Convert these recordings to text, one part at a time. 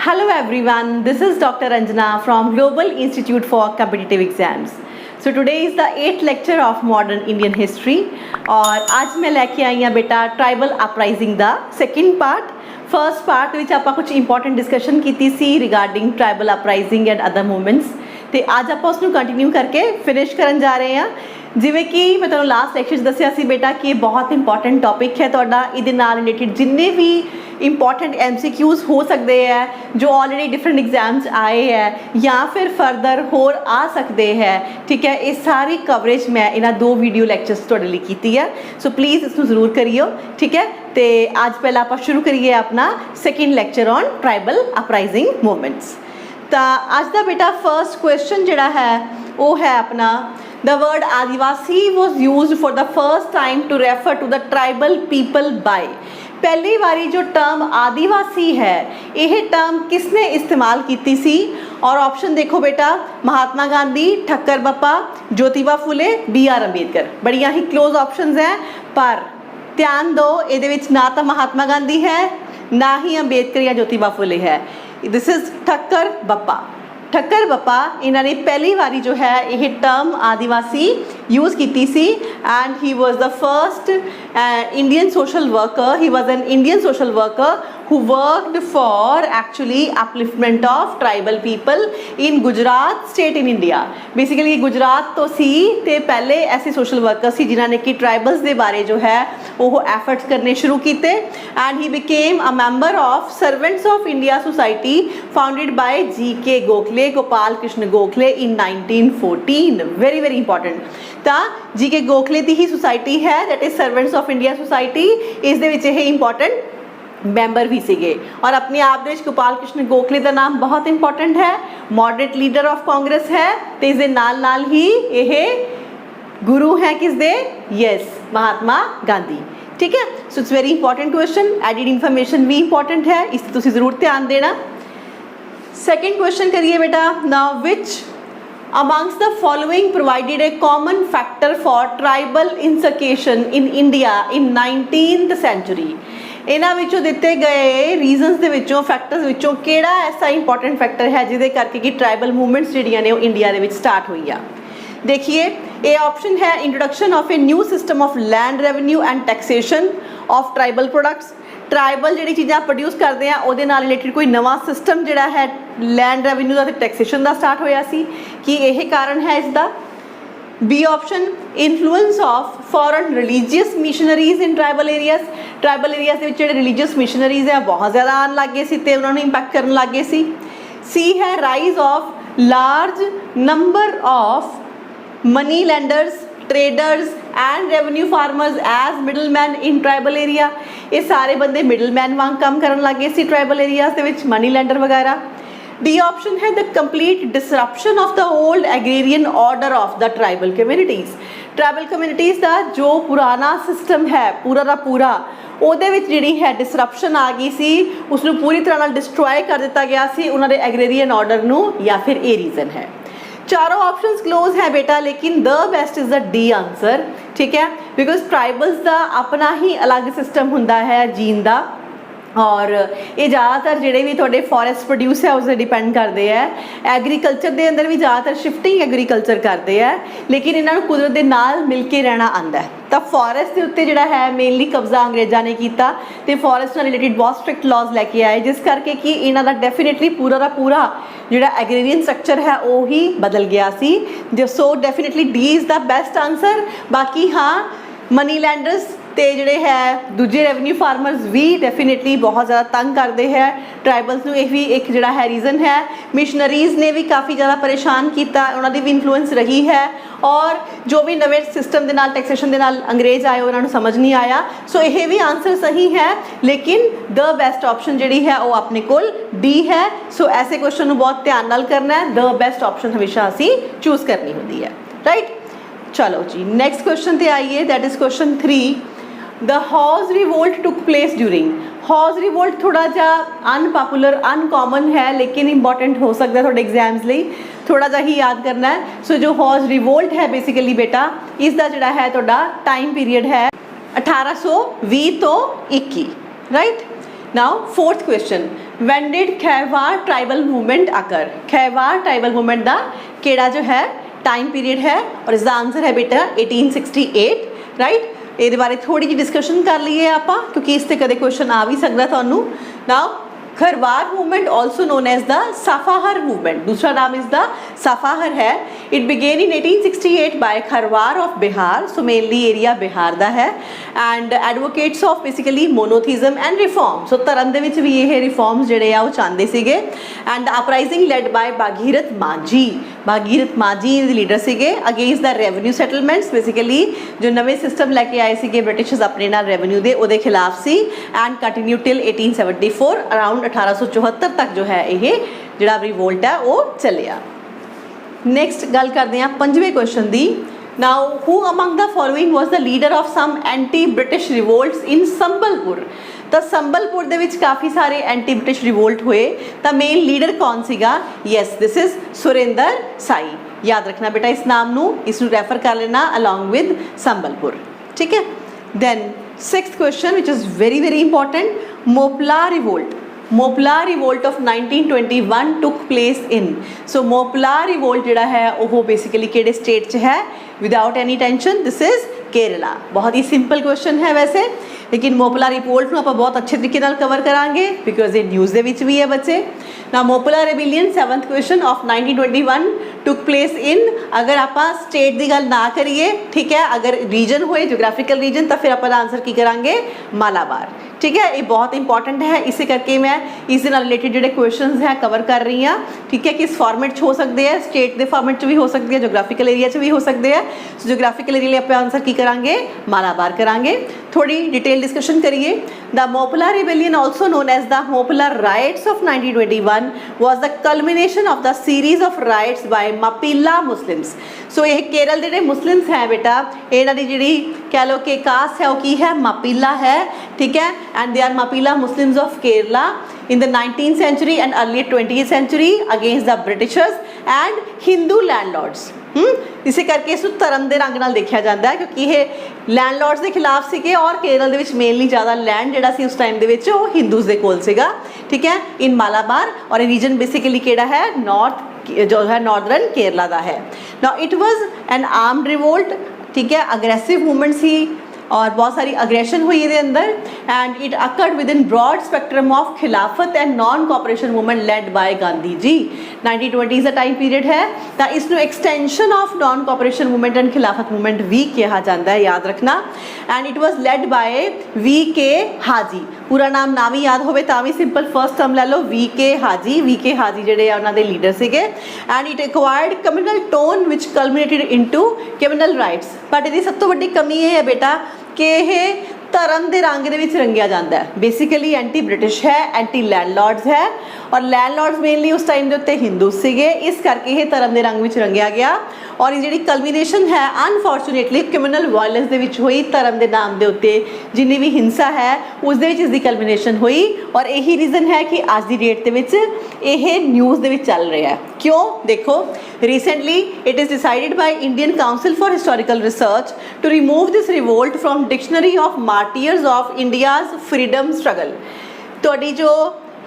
Hello everyone, this is Dr. Anjana from Global Institute for Competitive Exams. So today is the 8th lecture of Modern Indian History और आज मैं लेके आई हाँ बेटा tribal uprising दा सेकंड पार्ट फर्स्ट पार्ट ਵਿੱਚ ਆਪਾਂ ਕੁਝ ਇੰਪੋਰਟੈਂਟ ਡਿਸਕਸ਼ਨ ਕੀਤੀ ਸੀ regarding tribal uprising and other movements ਤੇ ਅੱਜ ਆਪਾਂ ਉਸ ਨੂੰ ਕੰਟੀਨਿਊ ਕਰਕੇ ਫਿਨਿਸ਼ ਕਰਨ ਜਾ ਰਹੇ ਹਾਂ ਜਿਵੇਂ ਕਿ ਮੈਂ ਤੁਹਾਨੂੰ ਲਾਸਟ ਲੈਕਚਰ 'ਚ ਦੱਸਿਆ ਸੀ ਬੇਟਾ ਕਿ ਇਹ ਬਹੁਤ ਇੰਪੋਰਟੈਂਟ ਟੌਪਿਕ ਹੈ ਤੁਹਾਡਾ ਇਹਦੇ ਨਾਲ ਰਿਲੇਟਡ ਜਿੰਨੇ ਵੀ इंपॉर्टेंट MCQs हो सकते हैं जो ऑलरेडी डिफरेंट एग्जाम्स आए हैं या फिर फर्दर होर आ सकते हैं ठीक है ये सारी कवरेज मैं इन्होंने 2 वीडियो लैक्चर्स तुहाडे लई कीती है सो प्लीज़ इसको ज़रूर करियो ठीक है तो आज पहला आप शुरू करिए अपना second lecture on tribal uprising movements तो आज का बेटा फर्स्ट क्वेश्चन जिहड़ा है वो है अपना the word Adivasi was used for the first time to refer to the tribal people by पहली बारी जो टर्म आदिवासी है यह टर्म किसने इस्तेमाल की सी और ऑप्शन देखो बेटा महात्मा गांधी ठक्कर बप्पा ज्योतिबा फुले BR अंबेडकर बड़िया ही क्लोज ऑप्शंस हैं पर ध्यान दो ये ना तो महात्मा गांधी है ना ही अंबेडकर या ज्योतिबा फुले है दिस इज ठक्कर बप्पा इन्होंने पहली बारी जो है यह टर्म आदिवासी यूज़ की सी and he was the first Indian social worker he was an Indian social worker who worked for actually upliftment of tribal people in Gujarat state in India. Basically Gujarat तो सी ते पहले ऐसे सोशल वर्कर सी जिन्होंने कि tribals के बारे जो है वो एफर्ट्स करने शुरू किए and he became a member of servants of India society founded by GK Gokhale Gopal Krishna Gokhale in 1914 very very important तो GK गोखले की ही सोसाइटी है that is servants of India society इस दे विच यह इंपॉर्टेंट मैंबर भी सीगे और अपने आप ਦੇ गोपाल कृष्ण गोखले का नाम बहुत इंपॉर्टेंट है मॉडरेट लीडर ऑफ कांग्रेस है तो इस नाल ही यह गुरु है किस दे यस महात्मा गांधी ठीक है so it's very important question added information भी इंपॉर्टेंट है इस तुसी जरूर ध्यान देना सेकेंड क्वेश्चन करिए बेटा now which amongst the following provided a common factor for tribal insurrection in India in 19th century इन्हां विचों दिते गए रीजनस दे विचों फैक्टर्स विचों किहड़ा ऐसा इंपॉर्टेंट फैक्टर है जिहदे करके कि ट्राइबल मूवमेंट्स जिहड़ियां ने इंडिया दे विच स्टार्ट हुई आ देखिए ये ऑप्शन है introduction of a new system of land revenue and taxation of tribal products tribal जी चीज़ा प्रोड्यूस करते हैं वो रिलेटेड कोई नवा सिस्टम जोड़ा है लैंड रेवेन्यू का टैक्सेशन का स्टार्ट होया सी कि यह कारण है इसका B option influence of foreign religious missionaries in tribal areas जो रिलीजियस मिशनरीज है बहुत ज़्यादा आन लग गए सी उन्होंने इंपैक्ट करन लग गए सी है rise of large number of money lenders traders and revenue farmers as middle man in tribal area ये सारे बंदे मिडल मैन वांग काम करन लग गए सी ट्राइबल एरियाज दे विच मनी लैंडर वगैरह डी ऑप्शन है the complete disruption of the old agrarian order of the tribal communities का जो पुराना सिस्टम है पूरा का पूरा ਉਹਦੇ ਵਿੱਚ ਜਿਹੜੀ ਹੈ डिसरप्शन आ गई सी उसनू पूरी तरह नाल डिस्ट्रॉय कर दिता गया सी उन्होंने एग्रेरियन ऑर्डर नू या फिर ये रीज़न है चारों ऑप्शंस क्लोज है बेटा लेकिन the best is the D answer ठीक है बिकॉज ट्राइबल्स का अपना ही अलग सिस्टम हुंदा है जीन का और ये ज़्यादातर जोड़े भी थोड़े फॉरेस्ट प्रोड्यूस है उससे डिपेंड करते हैं एग्रीकल्चर के अंदर भी ज़्यादातर शिफ्टिंग एग्रीकल्चर करते हैं लेकिन इन्होंने कुदरत के नाल मिल के रहना आंदा है तो फॉरेस्ट के उत्ते जोड़ा है मेनली कब्जा अंग्रेज़ों ने किया तो फॉरेस्ट नाल रिलेटेड बहुत स्ट्रिक्ट लॉज लैके आए जिस करके कि इन्हों का डेफिनेटली पूरा का पूरा जोड़ा एग्रेरियन स्ट्रक्चर है वो ही बदल गया सी so definitely D is the best answer बाकी हाँ मनी लैंडर्स तो जोड़े है दूजे रेवेन्यू फार्मर्स भी डेफिनेटली बहुत ज़्यादा तंग करते हैं ट्राइबल्स में भी एक जोड़ा है रीज़न है मिशनरीज़ ने भी काफ़ी ज़्यादा परेशान किया उन्होंने भी इन्फ्लुएंस रही है और जो भी नवे सिस्टम के नाल टैक्सेशन के नाल अंग्रेज आए उन्होंने समझ नहीं आया सो यह भी आंसर सही है लेकिन द बेस्ट ऑप्शन जी है वो अपने कोल डी है सो ऐसे क्वेश्चन बहुत ध्यान नाल करना है द बेस्ट ऑप्शन हमेशा असी चूज़ करनी होती है राइट चलो जी नैक्सट क्वेश्चन पर आइए that is question 3 the Hos revolt took place during Hos revolt थोड़ा जा अनपॉपुलर अनकॉमन है लेकिन इंपॉर्टेंट हो सकता है थोड़े एग्जाम्स लिए थोड़ा जा ही याद करना है सो जो हॉज रिवोल्ट है बेसिकली बेटा इसका जोड़ा है थोड़ा टाइम पीरियड है 1820 तो 21 right now fourth question when did Kharwar tribal movement occur? Kharwar tribal movement का केड़ा जो है टाइम पीरियड है, और इसका आंसर है बेटा 1868, राइट। ये बारे थोड़ी जी डिस्कशन कर लीए आप, क्योंकि इस ते कदे क्वेश्चन आ भी सकता थानू। Now Kharwar movement also known as the Safahar movement, दूसरा नाम इस द साफाहर है। It began in 1868 by Kharwar of Bihar, so mainly area Bihar का है, and advocates of basically monotheism and reform, so धर्म के भी ये रिफॉर्म्स जोड़े आ चाहते थे। And uprising led by Bhagirath Manjhi, Bhagirath Manjhi leader से against the revenue settlements, basically जो नवे सिस्टम लैके आए थे ब्रिटिशर्स अपने नाल रेवन्यू के वो खिलाफ सी, एंड कंटिन्यू टिल 1874, अराउंड 1874 तक जो है ये जिहड़ा रिवोल्ट है वो चलिया। नैक्सट गल करते हैं पंजवें क्वेश्चन की। Now who among the following was the leader of some anti British revolts in Sambalpur? तो संबलपुर दे विच काफ़ी सारे एंटी ब्रिटिश रिवोल्ट हुए, तो मेन लीडर कौन सीगा? Yes, this is Surendra Sai. याद रखना बेटा इस नाम नू, इसनू रेफर कर लेना अलॉन्ग विद संबलपुर, ठीक है। Then sixth question which is very very important, Moplah revolt. Moplah revolt of 1921 took place in, so Moplah revolt जिहड़ा है वो बेसिकली किहड़े स्टेट च है? Without any tension this is Kerala. बहुत ही सिंपल क्वेश्चन है वैसे, लेकिन मोपला रिवोल्ट में आप बहुत अच्छे तरीके नाल कवर करांगे बिकॉज ये न्यूज़ दे विच भी है बच्चे। ना Moplah rebellion 7th question of 1921 took place इन, अगर आप स्टेट की गल ना करिए, ठीक है, अगर रीजन होए जोग्राफिकल रीजन, तो फिर आप आंसर की करांगे? मालाबार, ठीक है। ये बहुत इंपॉर्टेंट है, इसे करके मैं इस रिलेटेड जो क्वेश्चन हैं कवर कर रही हाँ, ठीक है। किस फॉर्मेट हो सकते हैं? स्टेट के फॉर्मेट भी हो सकते हैं, जोग्राफिकल एरिया भी हो सकते हैं। सो जोग्राफिकल एरिया आप आंसर की करांगे? मालाबार करांगे। थोड़ी डिटेल डिस्कशन करिए। The Moplah rebellion also known as the Moplah riots of 1921 was the culmination of the series of riots by Mappila Muslims. So ये केरल के मुस्लिम्स हैं बेटा, इन्हों की जी कह लो कि कास्ट है वो की है? मपीला है, ठीक है। And they are Mappila Muslims of Kerala in the 19th century and early 20th century against the Britishers and Hindu landlords। इसे करके इस धर्म के रंग नाल देखा जाता है, क्योंकि ये लैंडलॉर्ड्स के खिलाफ सीगे और केरल दे विच मेनली ज़्यादा लैंड जिहड़ा सी उस टाइम दे विच वो हिंदूज दे कोल सीगा, ठीक है, इन मालाबार। और रीजन बेसिकली केड़ा है? नॉर्थ जो है नॉर्दर्न केरला का है। Now it was an armed revolt, ठीक है, अग्रेसिव मूवमेंट सी और बहुत सारी अग्रेशन हुई ये अंदर, and it occurred with in broad spectrum of Khilafat and non cooperation movement led by Gandhi ji. 1920 का टाइम पीरियड है, तो इसमें extension of non cooperation movement and Khilafat movement भी कहा जाता है, याद रखना। And it was led by V K. Haji, पूरा नाम ना भी याद होवे तां भी सिंपल फर्स्ट टर्म ले लो, वी.के. हाजी। वी.के. हाजी जिहड़े उन्होंने लीडर सीगे। And it acquired communal tone which culminated into communal riots. But इसकी सब तो बड़ी कमी ये है बेटा कि यह धर्म के रंग के रंगिया जाता है। बेसिकली एंटी ब्रिटिश है, एंटी लैंडलॉर्ड्स है, और लैंडलॉर्ड्स मेनली उस टाइम के उत्ते हिंदू सीगे, इस करके ये धर्म के रंग में रंगिया गया। और ये जी कल्मिनेशन है अनफॉर्चुनेटली कम्युनल वायलेंस के हुई, धर्म के नाम के उत्ते जिन्नी भी हिंसा है उस इसकी कल्मिनेशन हुई। और यही रीजन है कि आज की डेट के ये न्यूज़ के चल रहा है। क्यों? देखो, recently it is decided by Indian Council for Historical Research to remove this revolt from dictionary of martyrs of India's freedom struggle. तो जो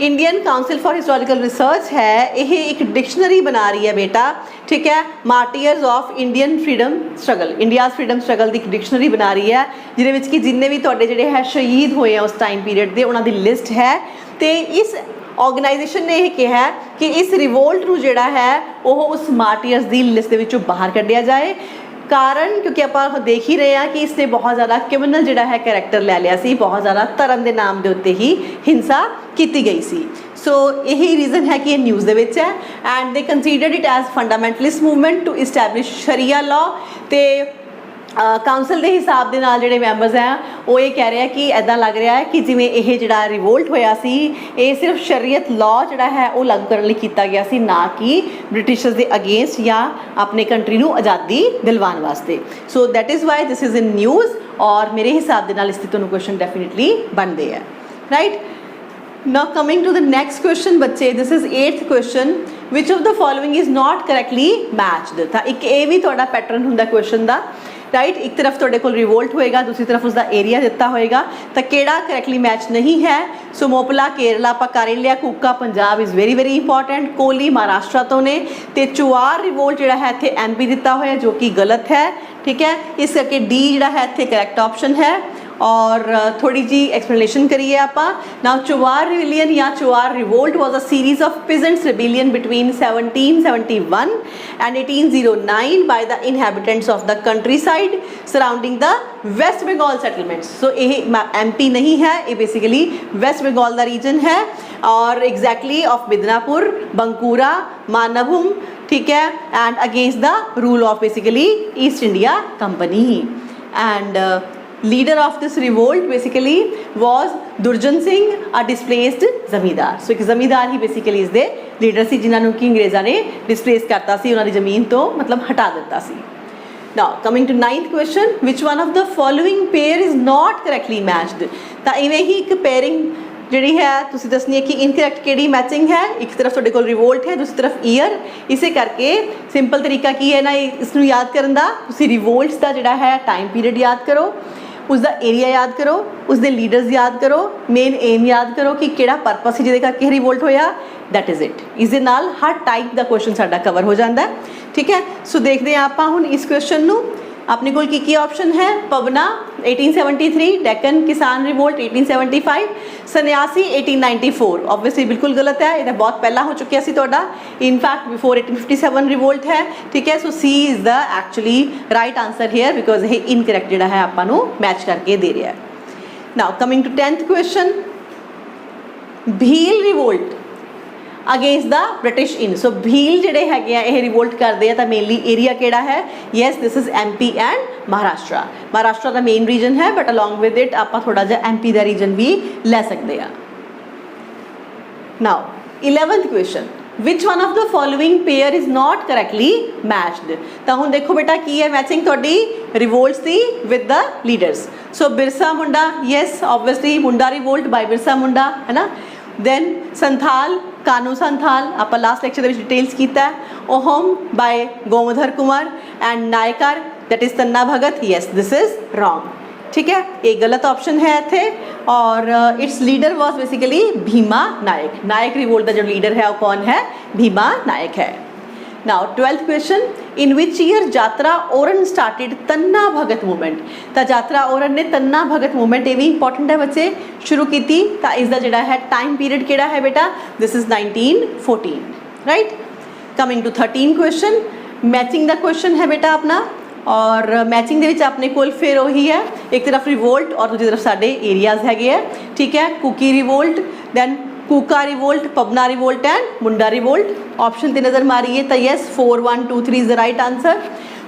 Indian Council for Historical Research है, ये एक डिक्शनरी बना रही है बेटा, ठीक है, martyrs of Indian freedom struggle, India's freedom struggle की एक डिक्शनरी बना रही है, जिहदे विच कि जिन्ने भी तुहाडे जिहड़े है शहीद हुए हैं उस टाइम पीरियड के उन्होंने लिस्ट है। तो इस ऑर्गेनाइजेशन ने यह कहा कि इस रिवोल्ट नूं जिहड़ा है वो उस मार्टियर्स की लिस्ट के विचों बाहर कढ़िया जाए। कारण क्योंकि आप देख ही रहे हैं कि इसने बहुत ज़्यादा क्रिमिनल जिहड़ा है कैरेक्टर ले लिया सी, बहुत ज़्यादा धर्म के नाम के उत्ते ही हिंसा की गई सी। सो यही रीजन है कि ये न्यूज़ दे विच है। And they considered it as fundamentalist movement to establish sharia law. तो काउंसिल के हिसाब के नाल जिहड़े मैंबर्स हैं वो ये कह रहे हैं कि ऐसा लग रहा है कि जिवें यह जिहड़ा रिवोल्ट होया सी ये सिर्फ शरीयत लॉ जिहड़ा है वो लागू करने लई कीता गया सी, ना कि ब्रिटिशर्स के अगेंस्ट या अपने कंट्री नूं आज़ादी दिलवाने वास्ते। So that is why this is in news, और मेरे हिसाब के नाल इससे तुहानूं क्वेश्चन डेफिनेटली बनते हैं, right. Now coming to the next question बच्चे, this is 8th question, which of the following is not correctly matched। था एक ये भी थोड़ा पैटर्न हुंदा क्वेश्चन दा। राइट। एक तरफ तुहाडे कोल रिवोल्ट होएगा, दूसरी तरफ उसका एरिया दिता होएगा, तो किहड़ा करैक्टली मैच नहीं है। सो मोपला केरला आपां कर ही लिया, Kuka Punjab is very very important, Kohli Maharashtra तो ने, ते चुआर रिवोल्ट जिहड़ा है इत्थे MP दिता होया जो कि गलत है, ठीक है। इस करके डी जिहड़ा है इत्थे करैक्ट ऑप्शन है। और थोड़ी जी एक्सप्लेनेशन करिए आपां। नाउ चुआर रिबेलियन या Chuar revolt was a series of peasants rebellion between 1771 and 1809 by the inhabitants of the countryside surrounding the west Bengal settlements. So ये MP नहीं है, ये बेसिकली वेस्ट बंगाल का रीजन है। और एग्जैक्टली ऑफ मिदनापुर, बंकुरा, मानभूम, ठीक है, and against the rule of basically east India company. And leader of this revolt basically was दुर्जन सिंह, अ डिसप्लेस्ड जमींदार। सो एक जमींदार ही बेसिकली इसके लीडर से जिन्होंने कि अंग्रेज़ों ने डिसप्लेस करता सी, उन्होंने जमीन तो मतलब हटा दिता सी। Now coming to 9th question, which one of the following pair is not correctly matched. तो इवें ही एक पेयरिंग जी है तुसी दसनी है कि इनकरैक्ट केड़ी मैचिंग है। एक तरफ तुहाडे कोल रिवोल्ट है, दूसरी तरफ ईयर। इसे करके सिंपल तरीका की है ना इसनूं याद करन दा, तुसी रिवोल्ट्स का जिहड़ा है टाइम पीरियड याद करो, उसका एरिया याद करो, उसके लीडर्स याद करो, मेन एम याद करो कि किहड़ा परपस है जिहदे करके रिवोल्ट होया, दैट इज़ इट। इस दे नाल हर टाइप का क्वेश्चन साडा कवर हो जाता है, ठीक है। सो देखते हैं आपां हुण इस क्वेश्चन नूं। अपने कोल की ऑप्शन है, पवना 1873, डेक्कन किसान रिवोल्ट 1875, सन्यासी 1894। ऑब्वियसली बिल्कुल गलत है, ये बहुत पहला हो चुकिया सी तुहाडा, इनफैक्ट बिफोर 1857 रिवोल्ट है, ठीक है। So C is the actually right answer here, because ये इनकरैक्ट जिहड़ा है आपां नूं मैच करके दे रहा है। Now coming to 10th question, Bhil revolt against the British in. So Bhil जिहड़े हैगे आ ये रिवोल्ट करते हैं, तो मेनली एरिया किहड़ा है, yes this is MP and Maharashtra. Maharashtra का मेन रीजन है, बट अलॉन्ग विद इट आपां थोड़ा जिहा MP का रीजन भी लै सकते हैं। Now 11th question, which one of the following pair is not correctly matched. तो हुण देखो बेटा की है मैचिंग तुहाडी रिवोल्ट्स की with the leaders. So Birsa Munda, yes obviously Munda revolt by Birsa Munda, है ना। दैन संथाल, कानू संथाल आप लास्ट लेक्चर में डिटेल्स किया है। ओहम by Gomdhar Kumar and Nayakar that is Tana Bhagat, yes this is wrong, ठीक है, एक गलत ऑप्शन है इत्थे। और its leader was basically Bhima Nayak. Nayak revolt का जो लीडर है वो कौन है, भीमा नायक है। Now 12th question, in which year यात्रा ओरन स्टार्टेड तन्ना भगत मूवमेंट। तो यात्रा ओरन ने तन्ना भगत मूवमेंट, ये भी इंपॉर्टेंट है बच्चे, शुरू की थी। तो इसका जिहड़ा है टाइम पीरियड किहड़ा है बेटा, this is 1914, right. Coming to 13 question, matching the question है बेटा अपना। और मैचिंग के अपने कोल फिर वही है, एक तरफ रिवोल्ट और दूसरी तरफ साडे एरियाज हैगे है, ठीक है। Kuki revolt, then Kuka revolt, Pabna revolt and Munda revolt. Option ते नज़र मारिए तो yes 4 1 2 3 is the right answer.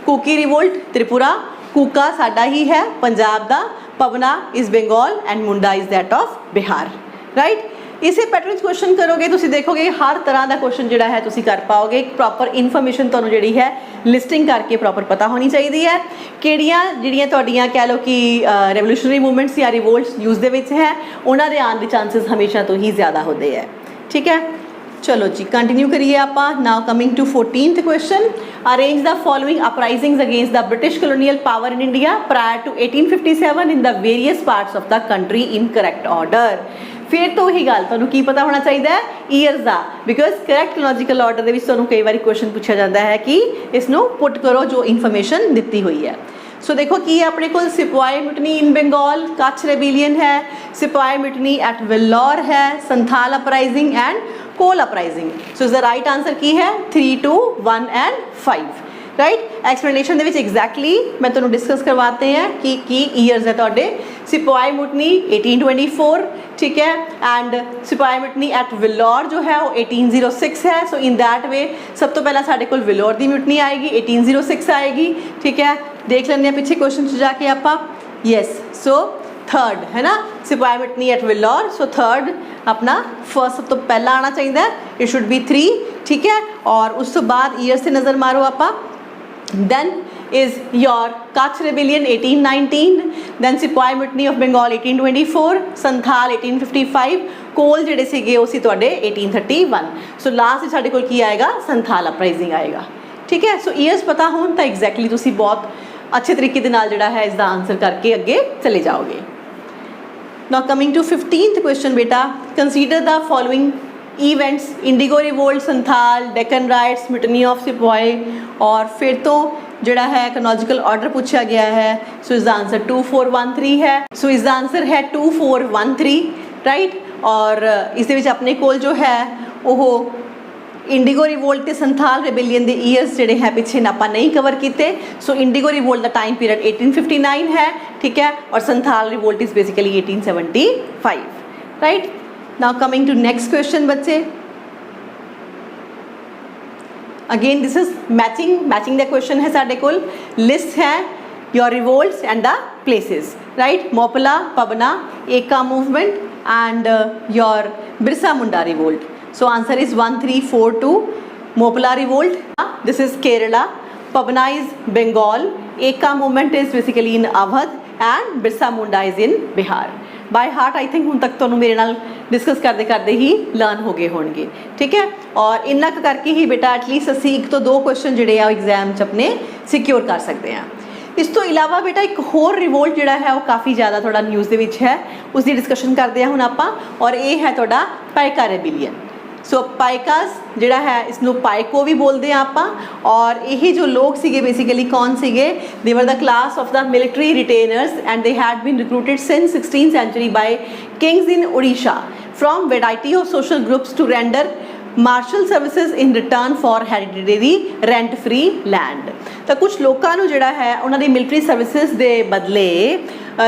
Kuki revolt Tripura, Kuka साडा ही है पंजाब दा, Pabna is Bengal and Munda is that of Bihar, right. इसे पैटर्न क्वेश्चन करोगे तो देखोगे हर तरह का क्वेश्चन जोड़ा है तुसी कर पाओगे। एक प्रॉपर इन्फॉर्मेशन तुहानूं जिहड़ी है लिस्टिंग करके प्रॉपर पता होनी चाहिए है किहड़ियां जिहड़ियां तुहाडीआं कह लो कि रेवोल्यूशनरी मूवमेंट्स या रिवोल्ट्स यूज़ दे विच है, उन्हां दे आने के चांसिस हमेशा तो ही ज़्यादा होते हैं, ठीक है। चलो जी कंटिन्यू करिए आपां। Now coming to 14th question, arrange the following uprisings against the British colonial power in India prior to 1857 in the various parts of the country in correct order. फिर तो वही गल तुहानूं की पता होना चाहिए ईयर्स का, बिकॉज करैक्ट लॉजिकल ऑर्डर के तुहानूं कई बार क्वेश्चन पूछा जाता है कि इसनूं पुट करो जो इन्फॉर्मेशन दी हुई है। सो देखो कि अपने को sipahi mutiny in Bengal, Kutch rebellion है, सिपाही मिटनी एट वेल्लोर है, Santhal uprising and Kol uprising. So the right answer की है 3 2 1 एंड 5, राइट। एक्सप्लेनेशन दे विच एग्जैक्टली मैं तुहानूं डिस्कस करवाते हैं कि ईयर्स है तुहाडे। सिपाही मुटनी 1824, ठीक है, एंड सिपाही मुटनी एट विल्लोर जो है वो 1806 है। सो इन दैट वे सब तो पहला साढ़े कोल विल्लोर की मुटनी आएगी, 1806 आएगी, ठीक है। देख लेंगे पिछले क्वेश्चन जाके आपां, यस। सो थर्ड है ना, सिपाही मिटनी एट विल्लोर। सो थर्ड अपना फर्स्ट सब तो पहला आना चाहिए, इट शुड बी 3, ठीक है। और उस तो बाद ईयर से नज़र मारो आपां, then is your Kutch rebellion 1819, then सिपाही मिटनी ऑफ बंगाल 1824, संथाल 1855, कोल जिहड़े सीगे वो सी तुहाडे 1831। सो लास्ट साडे कोल की आएगा, संथाल अपराइजिंग आएगा, ठीक है। सो ईयर्स पता होन तो एग्जैक्टली तुसी बहुत अच्छे तरीके दे नाल जिहड़ा है इसका आंसर करके अगे चले जाओगे। Now coming to 15th question बेटा, consider the following events, indigo revolt, Santhal, Deccan riots, mutiny of sepoy, और फिर तो जिहड़ा है क्रोनोलॉजिकल ऑर्डर पूछा गया है। सो इसका आंसर 2413 है। सो इसका आंसर है 2413 राइट। और इस दे विच अपने कोल जो है वो इंडिगो रिवोल्ट ते संथाल रिबेलियन के ईयर्स जिहड़े है पिछे आपां नहीं कवर किए। सो इंडिगो रिवोल्ट का टाइम पीरियड 1859 है, ठीक है, और Santhal revolt is basically 1875 right. Now coming to next question बच्चे, again this is matching the question है साडे कोल। लिस्ट है your revolts and the places right, Moplah, Pabna, Eka movement and your Birsa Munda revolt. So answer is 1342, Mopala revolt, this is Kerala, Pabna is Bengal, Ekka movement is basically in Awadh and Birsa Munda is in Bihar. By heart I think हुण तक तुहानूं मेरे नाल discuss करते करते ही learn हो गए होणगे, ठीक है। और इन्ना करके ही बेटा एटलीस्ट असीं 1 तो 2 क्वेश्चन जिहड़े आ एग्जाम च अपने सिक्योर कर सकते हैं। इस तो इलावा बेटा एक होर रिवोल्ट जिहड़ा है वो काफ़ी ज़्यादा थोड़ा न्यूज़ दे विच है, उसकी डिस्कशन करते हैं हुण आपां, और ये है तुहाडा पाइका रेबिलियन। सो पाइकास जिहड़ा है इसनूं पाइको भी बोलते हैं आपां, और यही जो लोग सीगे बेसिकली कौन सीगे, they were the class of the military retainers and they had been recruited since 16th century by kings in Odisha from variety of social groups to render martial services in return for hereditary rent free land. तो कुछ लोगों को जिहड़ा है उन्होंने military services के बदले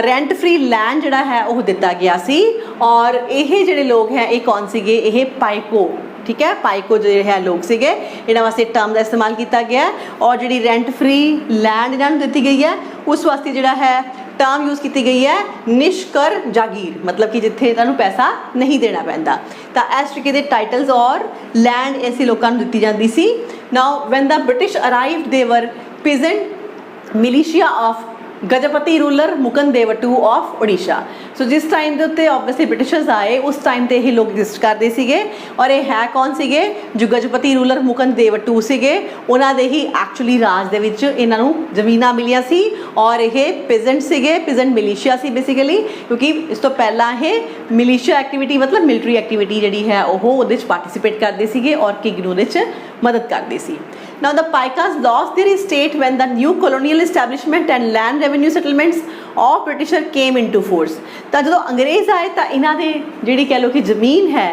rent free land जिहड़ा है वह दिता गया सी, और ये जिहड़े लोग हैं ये कौन सीगे, ये पाइको, ठीक है, पाइको जो है लोग सीगे, इन्हां वास्ते टर्म का इस्तेमाल किया गया। और जिहड़ी रेंट फ्री लैंड इन्हां नूं दित्ती गई है उस वास्ते जिहड़ा है टर्म यूज़ की गई है निष्कर जागीर, मतलब कि जिथे इन्हों पैसा नहीं देना पैंदा। तो इस तरीके के टाइटल्स और लैंड ऐसे लोगों को दी जाती सी। Now when the British arrived they were peasant militia of Gajapati ruler Mukunddev II of Odisha. So जिस टाइम के उत्ते ऑब्वियसली ब्रिटिशर्स आए उस टाइम ते ये लोग एग्जिस्ट करते सीगे, और ये है कौन सीगे, जो गजपति रूलर मुकंदेव II सीगे, उन्होंने ही एक्चुअली राज दे विच इन्हां नूं जमीनां मिलियां सी, और ये पिजेंट सीगे, पिजेंट मिलिशिया सी बेसिकली, क्योंकि इस तो पहला ये मिलिशिया एक्टिविटी मतलब मिलिट्री एक्टिविटी जिहड़ी है वो उहदे विच पार्टिसिपेट करते सीगे और किंग नूं उहदे विच मदद करते सी। Now the Paikas lost their estate when the new colonial establishment and land revenue settlements of Britisher came into force। तो जो अंग्रेज़ आए तो इन्हां दे जिहड़ी कह लो कि ज़मीन है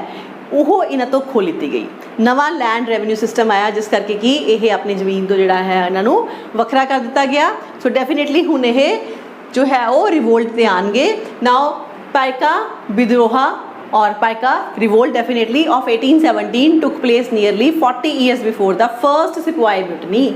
वो इन्हां तो खो लीती गई, नवा लैंड रेवन्यू सिस्टम आया जिस करके कि ये अपनी ज़मीन तो जिहड़ा है इन्हां नूं वखरा कर दिता गया। सो डेफिनेटली हुण ये जो है वो रिवोल्ट ते आएंगे। नाउ पाइका विद्रोह और Paika revolt definitely of 1817 took place nearly 40 years before the first sepoy mutiny.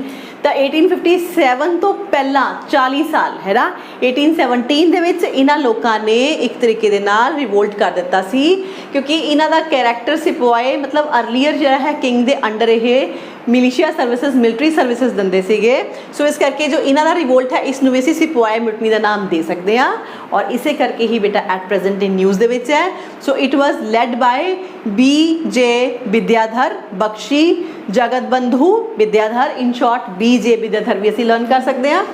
तो 1857 तो पहला 40 साल है ना, 1817 दे विच इन्हां लोकां ने एक तरीके दे नाल रिवोल्ट कर दिता सी, क्योंकि इन्हां दा कैरेक्टर सिपॉय मतलब अर्लीयर जो है किंग दे अंडर ये मिलिशिया सर्विसेज मिलिट्री सर्विसेज दिंदे सीगे। सो इस करके जो इन्हां दा रिवोल्ट है इसनूं भी असीं सिपॉय म्यूटनी का नाम दे सकते हैं, और इसे करके ही बेटा एट प्रेजेंट इन न्यूज़ दे विच है। So it was led by BJ Vidyadhar, Bakshi, Jagat Bandhu Vidyadhar, in short BJ Vidyadhar भी असीं लर्न कर सकते हैं।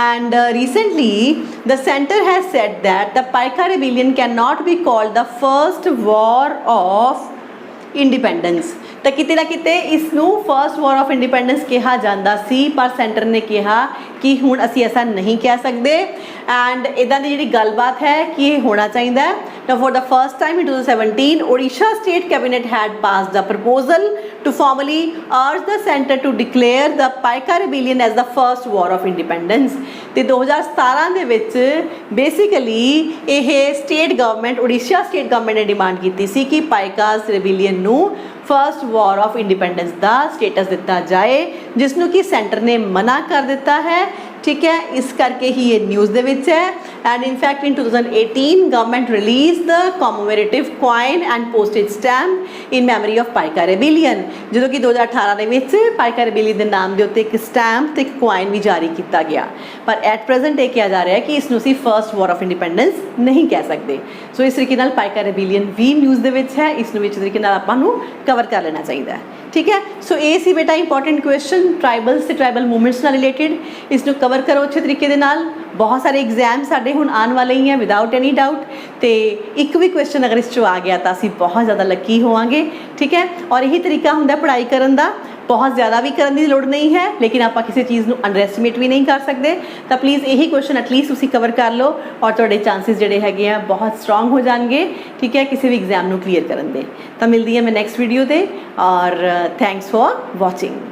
And recently the center has said that the Paika rebellion cannot be called the first war of independence। तो किते ना किते इसनूं फर्स्ट वॉर ऑफ इंडिपेंडेंस कहा जाता सी, पर सेंटर ने कहा कि हुण असी ऐसा नहीं कह सकते, एंड इदां दी जिहड़ी गलबात है कि ये होना चाहिए। Now for the first time in 2017 Odisha state cabinet had passed the proposal to formally urge the centre to declare the Paika rebellion as the first war of independence. तो 2017 दे विच बेसिकली ये state government Odisha state government ने demand की सी कि Paikas rebellion नूं फर्स्ट वॉर ऑफ इंडिपेंडेंस का स्टेटस दिता जाए, जिसनों कि सेंटर ने मना कर दिता है, ठीक है। इस करके ही ये न्यूज़ दे विच है। And in fact in 2018 government release the commemorative coin and postage stamp in memory of Paika rebellion, जो कि 2018 ਦੇ ਵਿੱਚ पाइका रेबेलियन के नाम के उत्ते एक स्टैंप ਤੇ एक कॉइन भी जारी किया गया। पर एट प्रेजेंट ये कहा जा रहा है कि इसनूं ਅਸੀਂ फर्स्ट वॉर ऑफ इंडिपेंडेंस नहीं कह सकते। सो इस तरीके नाल पाइका रेबेलियन भी न्यूज़ दे विच है, इस तरीके नाल आपां नूं कवर कर लेना चाहिए। ठीक है। सो ये सी बेटा इंपॉर्टेंट क्वेश्चन ट्राइबल्स से ट्राइबल मूवमेंट्स नाल रिलेटेड, इसनों कवर करो अच्छे तरीके दे नाल। बहुत सारे एग्जाम साढ़े हुण आने वाले ही हैं विदाउट एनी डाउट, तो एक भी क्वेश्चन अगर इस चो आ गया तो असीं बहुत ज़्यादा लकी होवांगे, ठीक है। और यही तरीका हुंदा पढ़ाई करन दा, बहुत ज़्यादा भी करने की लोड़ नहीं है, लेकिन आप किसी चीज़ को अंडर एस्टिमेट भी नहीं कर सकते। तो प्लीज़ यही क्वेश्चन एटलीस्ट तुसीं कवर कर लो और तुहाडे चांसिस जिहड़े हैगे आ बहुत स्ट्रॉन्ग हो जाएंगे, ठीक है, किसी भी एग्जाम को क्लीयर करन दे। तो मिलदी है मैं नैक्सट वीडियो दे, और थैंक्स फॉर वॉचिंग।